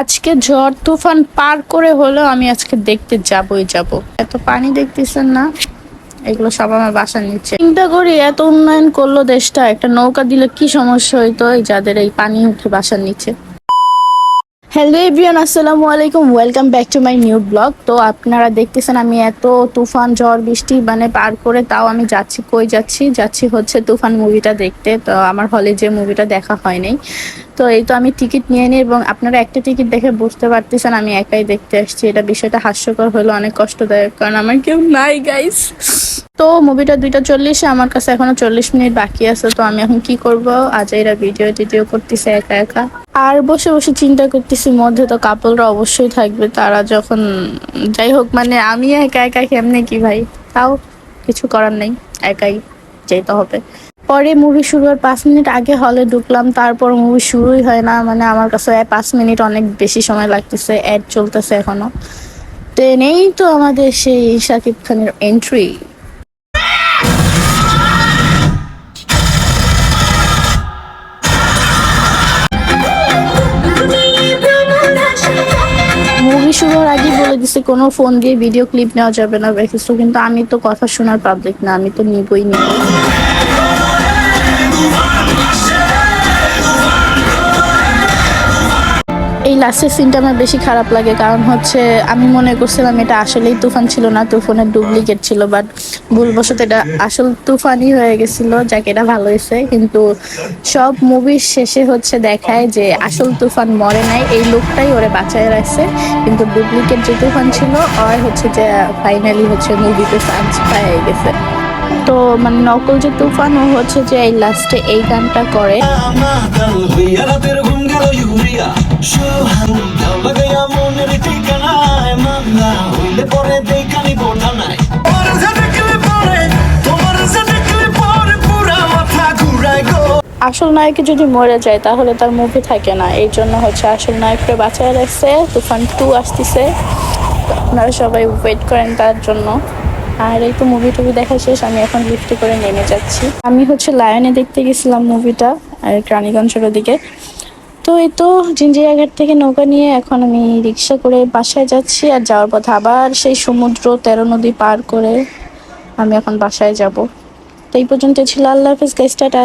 আজকে ঝড় তুফান পার করে হলেও আমি আজকে দেখতে যাবই যাব। এত পানি দেখতেছেন না, এগুলো সব আমার বাসার নিচে। চিন্তা করি এত উন্নয়ন করলো দেশটা, একটা নৌকা দিলে কি সমস্যা হইতো এই যাদের এই পানি উঠে বাসার নিচে। হ্যালো এভরিওয়ান, আসসালামু আলাইকুম, welcome back to my new blog. তো আপনারা দেখতেছেন আমি এত তুফান ঝড় বৃষ্টি পার করে তাও আমি যাচ্ছি। কই যাচ্ছি হচ্ছে তুফান মুভিটা দেখতে। তো আমার হলে যে মুভিটা দেখা হয় নাই, তো এই তো আমি টিকিট নিয়ে নিই এবং আপনারা একটা টিকিট দেখে বুঝতে পারতেছেন আমি একাই দেখতে আসছি। এটা বিষয়টা হাস্যকর হলো, অনেক কষ্টদায়ক, কারণ আমার কেউ নাই গাইস। তো মুভিটা 2:40, আমার কাছে এখনো 40 মিনিট বাকি আছে। তো আমি এখন কি করব, আজ এরা ভিডিও করতেছে একা একা, আর বসে বসে চিন্তা করতেছি মধ্যে তো কাপলরা অবশ্যই থাকবে। তারা যখন যাই হোক, আমি একা একা কেমনে কি ভাই, তাও কিছু করার নেই, একাই যেতে হবে। পরে মুভি শুরু হওয়ার 5 মিনিট আগে হলে ঢুকলাম, তারপর মুভি শুরুই হয় না। আমার কাছে 5 মিনিট অনেক বেশি সময় লাগতেছে, অ্যাড চলতেছে এখনো। তো নেই তো আমাদের সেই শাকিব খানের এন্ট্রি। মুভি শুরু হওয়ার আগে বলে দিছে কোনো ফোন দিয়ে ভিডিও ক্লিপ নেওয়া যাবে না দেখেছো, কিন্তু আমি তো কথা শোনার পাবলিক না, আমি তো নিবই। এই লাস্টের সিনটা আমার বেশি খারাপ লাগে, কারণ হচ্ছে আমি মনে করছিলাম এটা আসলেই তুফান ছিল না, তুফানের ডুপ্লিকেট ছিল, বাট ভুলবশত এটা আসল তুফানই হয়ে গেছিল। যাকে এটা ভালো হয়েছে, কিন্তু সব মুভির শেষে হচ্ছে দেখায় যে আসল তুফান মরে নাই, এই লোকটাই ওরে বাঁচায় রাখছে, কিন্তু ডুপ্লিকেট যে তুফান ছিল আর হচ্ছে যে ফাইনালি হচ্ছে মুভিতে চান্স পেয়ে গেছে। তো নকল যে তুফান ও হচ্ছে যে এই লাস্টে এই গানটা করে। আসল নায়ক যদি মরে যায় তাহলে তার মুভি থাকে না, এই জন্য হচ্ছে আসল নায়ককে বাঁচায় রাখছে। তুফান 2 আসতেছে, আপনারা সবাই ওয়েট করেন তার জন্য। আর এই তো মুভি টুভি দেখা শেষ, আমি এখন লিফটে করে নেমে যাচ্ছি। আমি হচ্ছে লায়নে দেখতে গেছিলাম মুভিটা, আর রানীগঞ্জের ওদিকে। তো এই তো জিঞ্জিরাঘাট থেকে নৌকা নিয়ে এখন আমি রিক্সা করে বাসায় যাচ্ছি, আর যাওয়ার পথে আবার সেই সমুদ্র 13 নদী পার করে আমি এখন বাসায় যাব। তো এই পর্যন্ত ছিল, আল্লাহ হাফিজ গাইস, টাটা।